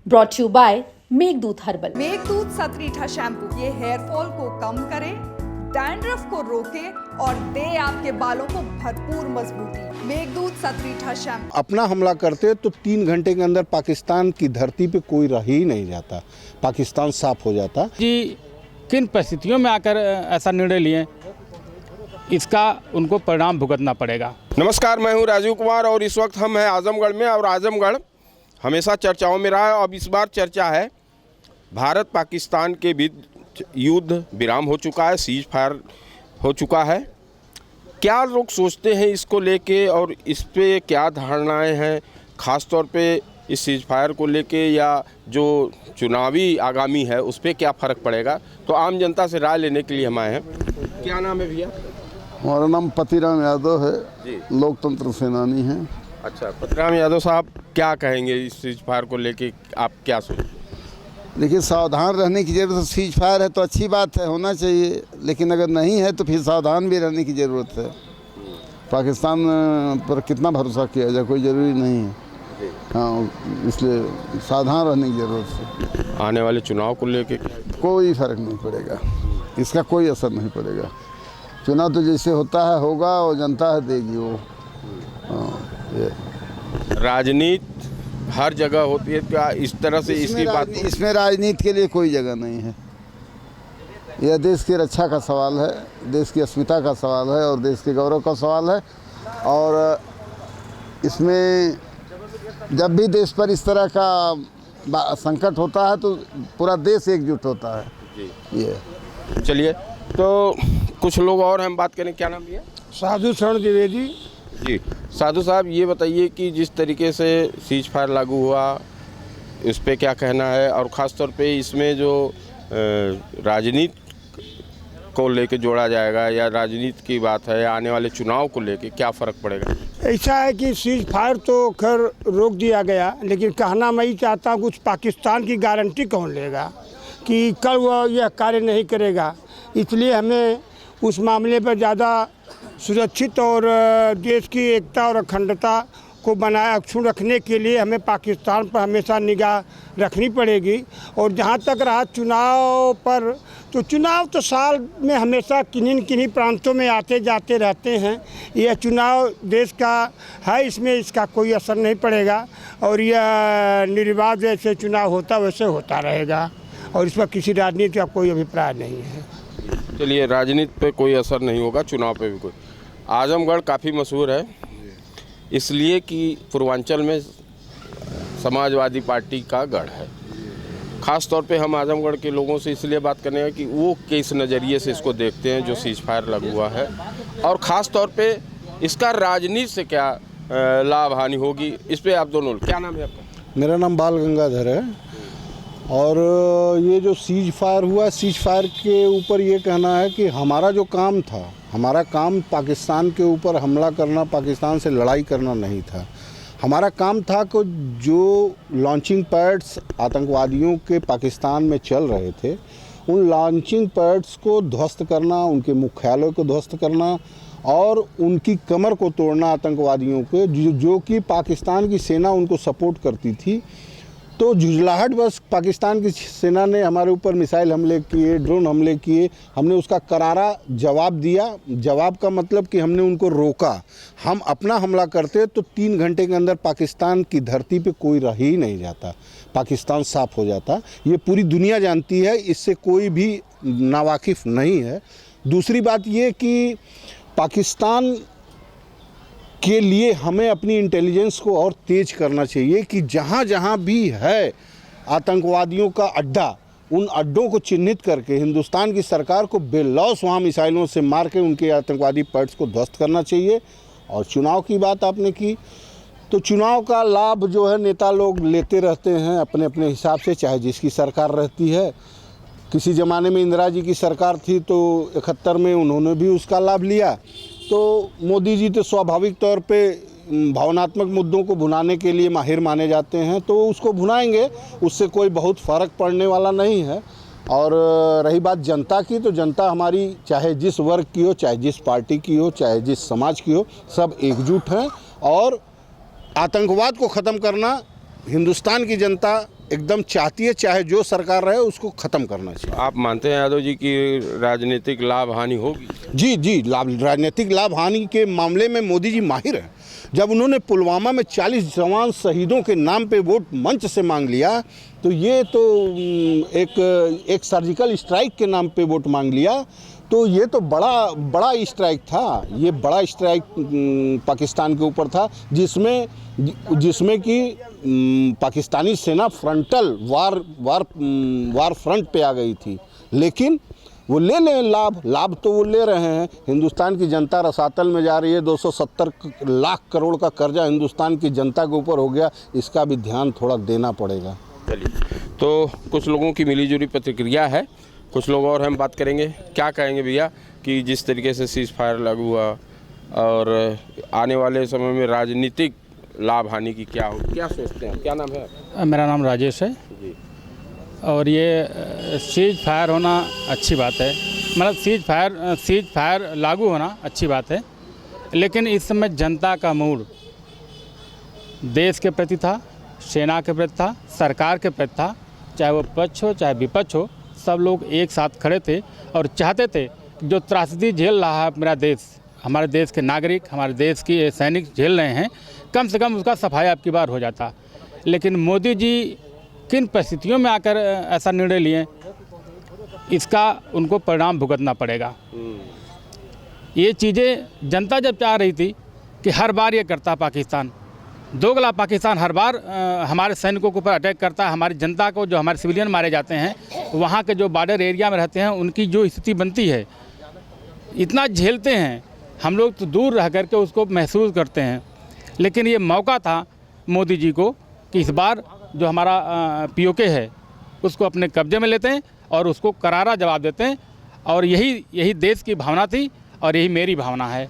Brought you by Meghdoot herbal. Meghdoot Satritha shampoo ये hair fall को कम करे, डैंड्रफ को रोके और दे आपके बालों को भरपूर मजबूती। मेघदूत सतरीठा शैम्पू। अपना हमला करते तो 3 घंटे के अंदर पाकिस्तान की धरती पे कोई रह ही नहीं जाता, पाकिस्तान साफ हो जाता। जी किन परिस्थितियों में आकर ऐसा निर्णय लिए, इसका उनको परिणाम भुगतना पड़ेगा। नमस्कार, मैं हूं राजीव कुमार और इस वक्त हम हैं आजमगढ़ में। और आजमगढ़ हमेशा चर्चाओं में रहा है। अब इस बार चर्चा है भारत पाकिस्तान के बीच युद्ध विराम हो चुका है, सीज फायर हो चुका है। क्या लोग सोचते हैं इसको लेके और इस पे क्या धारणाएं हैं, ख़ास तौर पे इस सीज फायर को लेके, या जो चुनावी आगामी है उस पर क्या फ़र्क पड़ेगा। तो आम जनता से राय लेने के लिए हम आए हैं। क्या नाम है भैया? हमारा नाम पतिराम यादव है जी। लोकतंत्र सेनानी हैं। अच्छा, पतिराम यादव साहब, क्या कहेंगे इस सीज फायर को लेके, आप क्या सोचते हैं? देखिए, सावधान रहने की ज़रूरत है। सीज फायर है तो अच्छी बात है, होना चाहिए, लेकिन अगर नहीं है तो फिर सावधान भी रहने की ज़रूरत है। पाकिस्तान पर कितना भरोसा किया जाए, कोई ज़रूरी नहीं है। हाँ, इसलिए सावधान रहने की ज़रूरत है। आने वाले चुनाव को लेके कोई फ़र्क नहीं पड़ेगा, इसका कोई असर नहीं पड़ेगा। चुनाव तो जैसे होता है होगा, और जनता है देगी वो। ये राजनीति हर जगह होती है, क्या इस तरह से इसकी बात? इसमें राजनीति के लिए कोई जगह नहीं है। यह देश की रक्षा का सवाल है, देश की अस्मिता का सवाल है और देश के गौरव का सवाल है। और इसमें जब भी देश पर इस तरह का संकट होता है तो पूरा देश एकजुट होता है जी। ये चलिए, तो कुछ लोग और हम बात करें। क्या नाम है? साधु शरण द्विवेदी जी। साधु साहब, ये बताइए कि जिस तरीके से सीज फायर लागू हुआ इस पे क्या कहना है, और ख़ास तौर पे इसमें जो राजनीति को लेके जोड़ा जाएगा, या राजनीति की बात है, या आने वाले चुनाव को लेके क्या फ़र्क पड़ेगा? ऐसा है कि सीज फायर तो खैर रोक दिया गया, लेकिन कहना मैं ही चाहता हूँ कुछ पाकिस्तान की गारंटी कौन लेगा कि कल वह यह कार्य नहीं करेगा। इसलिए हमें उस मामले पर ज़्यादा सुरक्षित और देश की एकता और अखंडता को बनाए अक्षुण्ण रखने के लिए हमें पाकिस्तान पर हमेशा निगाह रखनी पड़ेगी। और जहाँ तक रहा चुनाव पर, तो चुनाव तो साल में हमेशा किन्हीं प्रांतों में आते जाते रहते हैं। यह चुनाव देश का है, इसमें इसका कोई असर नहीं पड़ेगा। और यह निर्विवाद जैसे चुनाव होता वैसे होता रहेगा, और इस पर किसी राजनीति का कोई अभिप्राय नहीं है। चलिए, राजनीति पे कोई असर नहीं होगा, चुनाव पे भी कोई। आजमगढ़ काफ़ी मशहूर है इसलिए कि पूर्वांचल में समाजवादी पार्टी का गढ़ है। ख़ास तौर पे हम आजमगढ़ के लोगों से इसलिए बात करने हैं कि वो किस नज़रिए से इसको देखते हैं जो सीज फायर लागू हुआ है, और ख़ास तौर पे इसका राजनीति से क्या लाभ हानि होगी, इस पर आप दोनों। क्या नाम है आपका? मेरा नाम बाल गंगाधर है। और ये जो सीज फायर हुआ, सीज फायर के ऊपर ये कहना है कि हमारा जो काम था, हमारा काम पाकिस्तान के ऊपर हमला करना, पाकिस्तान से लड़ाई करना नहीं था। हमारा काम था कि जो लॉन्चिंग पैड्स आतंकवादियों के पाकिस्तान में चल रहे थे, उन लॉन्चिंग पैड्स को ध्वस्त करना, उनके मुख्यालय को ध्वस्त करना और उनकी कमर को तोड़ना आतंकवादियों के, जो कि पाकिस्तान की सेना उनको सपोर्ट करती थी। तो झुंझलाहट बस पाकिस्तान की सेना ने हमारे ऊपर मिसाइल हमले किए, ड्रोन हमले किए, हमने उसका करारा जवाब दिया। जवाब का मतलब कि हमने उनको रोका। हम अपना हमला करते तो 3 घंटे के अंदर पाकिस्तान की धरती पे कोई रह ही नहीं जाता, पाकिस्तान साफ हो जाता। ये पूरी दुनिया जानती है, इससे कोई भी नावाकिफ़ नहीं है। दूसरी बात ये कि पाकिस्तान के लिए हमें अपनी इंटेलिजेंस को और तेज करना चाहिए कि जहाँ जहाँ भी है आतंकवादियों का अड्डा, उन अड्डों को चिन्हित करके हिंदुस्तान की सरकार को बेलौस वहाँ मिसाइलों से मार के उनके आतंकवादी पैड्स को ध्वस्त करना चाहिए। और चुनाव की बात आपने की, तो चुनाव का लाभ जो है नेता लोग लेते रहते हैं अपने अपने हिसाब से, चाहे जिसकी सरकार रहती है। किसी ज़माने में इंदिरा जी की सरकार थी तो 71 में उन्होंने भी उसका लाभ लिया। तो मोदी जी तो स्वाभाविक तौर पे भावनात्मक मुद्दों को भुनाने के लिए माहिर माने जाते हैं, तो उसको भुनाएंगे, उससे कोई बहुत फ़र्क पड़ने वाला नहीं है। और रही बात जनता की, तो जनता हमारी चाहे जिस वर्ग की हो, चाहे जिस पार्टी की हो, चाहे जिस समाज की हो, सब एकजुट हैं। और आतंकवाद को ख़त्म करना हिंदुस्तान की जनता एकदम चाहती है, चाहे जो सरकार रहे उसको ख़त्म करना चाहिए। आप मानते हैं यादव जी कि राजनीतिक लाभ हानि होगी? जी जी, राजनीतिक लाभ हानि के मामले में मोदी जी माहिर हैं। जब उन्होंने पुलवामा में 40 जवान शहीदों के नाम पे वोट मंच से मांग लिया, तो ये तो एक सर्जिकल स्ट्राइक के नाम पे वोट मांग लिया, तो ये तो बड़ा स्ट्राइक था। ये बड़ा स्ट्राइक पाकिस्तान के ऊपर था, जिसमें कि पाकिस्तानी सेना फ्रंटल वार फ्रंट पे आ गई थी। लेकिन वो ले लें लाभ तो वो ले रहे हैं। हिंदुस्तान की जनता रसातल में जा रही है। 270 लाख करोड़ का कर्जा हिंदुस्तान की जनता के ऊपर हो गया, इसका भी ध्यान थोड़ा देना पड़ेगा। चलिए, तो कुछ लोगों की मिलीजुली प्रतिक्रिया है, कुछ लोग और हम बात करेंगे। क्या कहेंगे भैया कि जिस तरीके से सीज फायर लागू हुआ और आने वाले समय में राजनीतिक लाभ हानि की क्या सोचते हैं? क्या नाम है? मेरा नाम राजेश है जी। और ये सीज फायर होना अच्छी बात है, मतलब सीज फायर लागू होना अच्छी बात है। लेकिन इस समय जनता का मूड देश के प्रति था, सेना के प्रति था, सरकार के प्रति था, चाहे वो पक्ष हो चाहे विपक्ष हो, सब लोग एक साथ खड़े थे और चाहते थे जो त्रासदी झेल रहा है मेरा देश, हमारे देश के नागरिक, हमारे देश के सैनिक झेल रहे हैं, कम से कम उसका सफाया अब की बार हो जाता। लेकिन मोदी जी किन परिस्थितियों में आकर ऐसा निर्णय लिए, इसका उनको परिणाम भुगतना पड़ेगा। ये चीज़ें जनता जब चाह रही थी कि हर बार ये करता पाकिस्तान, दोगला पाकिस्तान हर बार हमारे सैनिकों के ऊपर अटैक करता है, हमारी जनता को, जो हमारे सिविलियन मारे जाते हैं, वहाँ के जो बॉर्डर एरिया में रहते हैं, उनकी जो स्थिति बनती है, इतना झेलते हैं हम लोग, तो दूर रह करके उसको महसूस करते हैं। लेकिन ये मौका था मोदी जी को कि इस बार जो हमारा पीओके है उसको अपने कब्जे में लेते हैं और उसको करारा जवाब देते हैं। और यही देश की भावना थी और यही मेरी भावना है।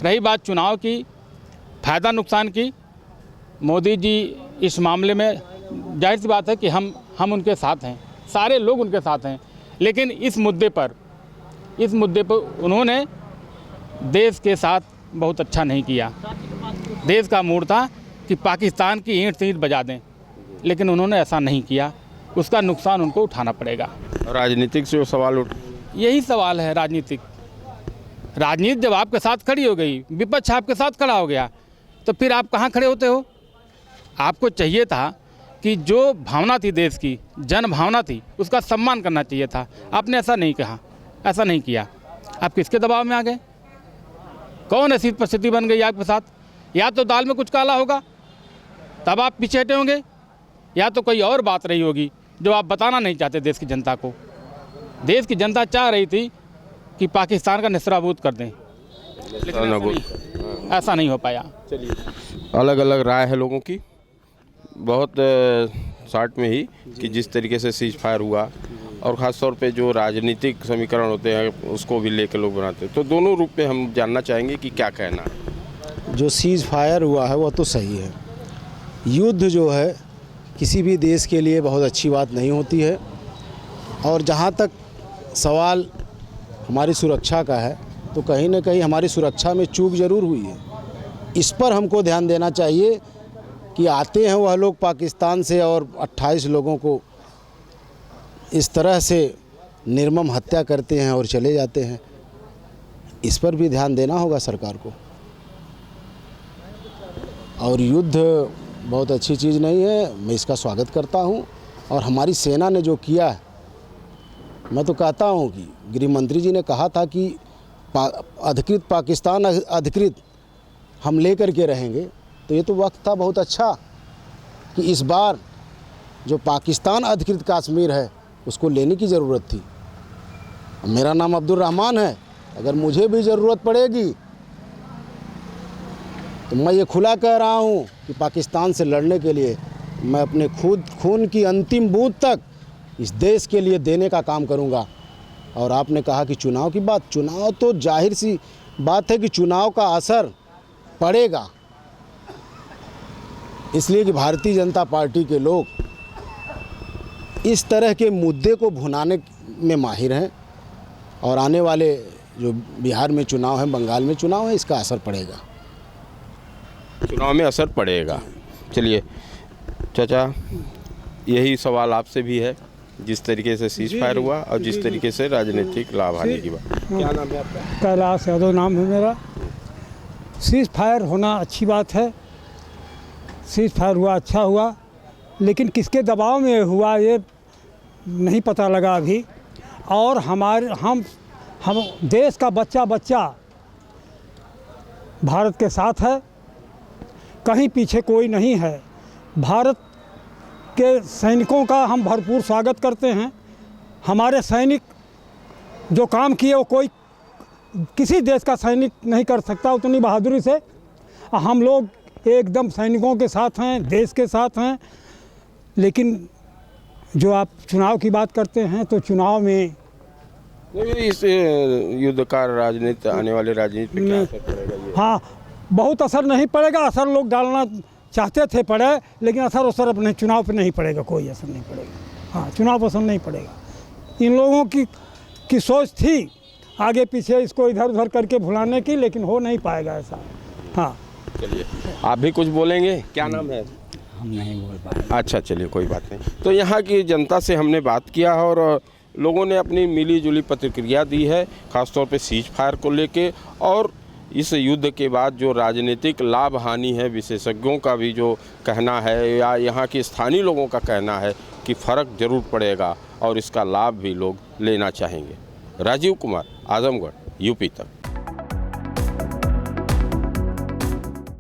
रही बात चुनाव की, फ़ायदा नुकसान की, मोदी जी इस मामले में जाहिर सी बात है कि हम उनके साथ हैं, सारे लोग उनके साथ हैं। लेकिन इस मुद्दे पर उन्होंने देश के साथ बहुत अच्छा नहीं किया। देश का मूड था कि पाकिस्तान की ईंट से ईंट बजा दें, लेकिन उन्होंने ऐसा नहीं किया, उसका नुकसान उनको उठाना पड़ेगा। राजनीतिक से सवाल यही सवाल है। राजनीति जब आपके साथ खड़ी हो गई, विपक्ष आपके साथ खड़ा हो गया, तो फिर आप कहाँ खड़े होते हो? आपको चाहिए था कि जो भावना थी देश की, जन भावना थी, उसका सम्मान करना चाहिए था। आपने ऐसा नहीं कहा, ऐसा नहीं किया। आप किसके दबाव में आ गए? कौन ऐसी परिस्थिति बन गई आपके साथ? या तो दाल में कुछ काला होगा तब आप पीछे हटे होंगे, या तो कोई और बात रही होगी जो आप बताना नहीं चाहते देश की जनता को। देश की जनता चाह रही थी कि पाकिस्तान का निस्राबूद कर दें, लेकिन ऐसा नहीं हो पाया। चलिए, अलग अलग राय है लोगों की, बहुत शॉर्ट में ही, कि जिस तरीके से सीज फायर हुआ और ख़ास तौर पे जो राजनीतिक समीकरण होते हैं उसको भी लेकर लोग बनाते हैं, तो दोनों रूप में हम जानना चाहेंगे कि क्या कहना है। जो सीज फायर हुआ है वह तो सही है। युद्ध जो है किसी भी देश के लिए बहुत अच्छी बात नहीं होती है। और जहाँ तक सवाल हमारी सुरक्षा का है, तो कहीं ना कहीं हमारी सुरक्षा में चूक ज़रूर हुई है। इस पर हमको ध्यान देना चाहिए कि आते हैं वह लोग पाकिस्तान से और 28 लोगों को इस तरह से निर्मम हत्या करते हैं और चले जाते हैं। इस पर भी ध्यान देना होगा सरकार को। और युद्ध बहुत अच्छी चीज़ नहीं है, मैं इसका स्वागत करता हूं। और हमारी सेना ने जो किया है, मैं तो कहता हूं कि गृह मंत्री जी ने कहा था कि अधिकृत पाकिस्तान अधिकृत हम लेकर के रहेंगे, तो ये तो वक्त था बहुत अच्छा कि इस बार जो पाकिस्तान अधिकृत कश्मीर है उसको लेने की ज़रूरत थी। मेरा नाम अब्दुल रहमान है, अगर मुझे भी ज़रूरत पड़ेगी तो मैं ये खुला कह रहा हूँ कि पाकिस्तान से लड़ने के लिए मैं अपने खून की अंतिम बूंद तक इस देश के लिए देने का काम करूँगा। और आपने कहा कि चुनाव की बात, चुनाव तो जाहिर सी बात है कि चुनाव का असर पड़ेगा, इसलिए कि भारतीय जनता पार्टी के लोग इस तरह के मुद्दे को भुनाने में माहिर हैं। और आने वाले जो बिहार में चुनाव है, बंगाल में चुनाव है, इसका असर पड़ेगा, चुनाव में असर पड़ेगा। चलिए चाचा, यही सवाल आपसे भी है, जिस तरीके से सीज फायर हुआ और जिस तरीके से राजनीतिक लाभ हानि की बात। क्या नाम है आपका? कैलाश यादव नाम है मेरा। सीज फायर होना अच्छी बात है, सीज फायर हुआ अच्छा हुआ, लेकिन किसके दबाव में हुआ ये नहीं पता लगा अभी। और हम देश का बच्चा भारत के साथ है, कहीं पीछे कोई नहीं है। भारत के सैनिकों का हम भरपूर स्वागत करते हैं। हमारे सैनिक जो काम किए वो कोई किसी देश का सैनिक नहीं कर सकता उतनी बहादुरी से। हम लोग एकदम सैनिकों के साथ हैं, देश के साथ हैं। लेकिन जो आप चुनाव की बात करते हैं तो चुनाव में इस युद्ध का राजनीति, आने वाले राजनीति पे क्या असर पड़ेगा ये? हाँ, बहुत असर नहीं पड़ेगा। असर लोग डालना चाहते थे पड़े, लेकिन असर अपने चुनाव पे नहीं पड़ेगा, कोई असर नहीं पड़ेगा। हाँ, चुनाव पर असर नहीं पड़ेगा। इन लोगों की सोच थी आगे पीछे इसको इधर उधर करके भुलाने की, लेकिन हो नहीं पाएगा ऐसा। हाँ, चलिए आप भी कुछ बोलेंगे? क्या नाम है? हम नहीं बोल पाए। अच्छा, चलिए कोई बात नहीं। तो यहाँ की जनता से हमने बात किया और लोगों ने अपनी मिली जुली प्रतिक्रिया दी है, ख़ासतौर पे सीज फायर को लेके। और इस युद्ध के बाद जो राजनीतिक लाभ हानि है, विशेषज्ञों का भी जो कहना है या यहाँ के स्थानीय लोगों का कहना है कि फ़र्क ज़रूर पड़ेगा और इसका लाभ भी लोग लेना चाहेंगे। राजीव कुमार, आजमगढ़, यूपी तक।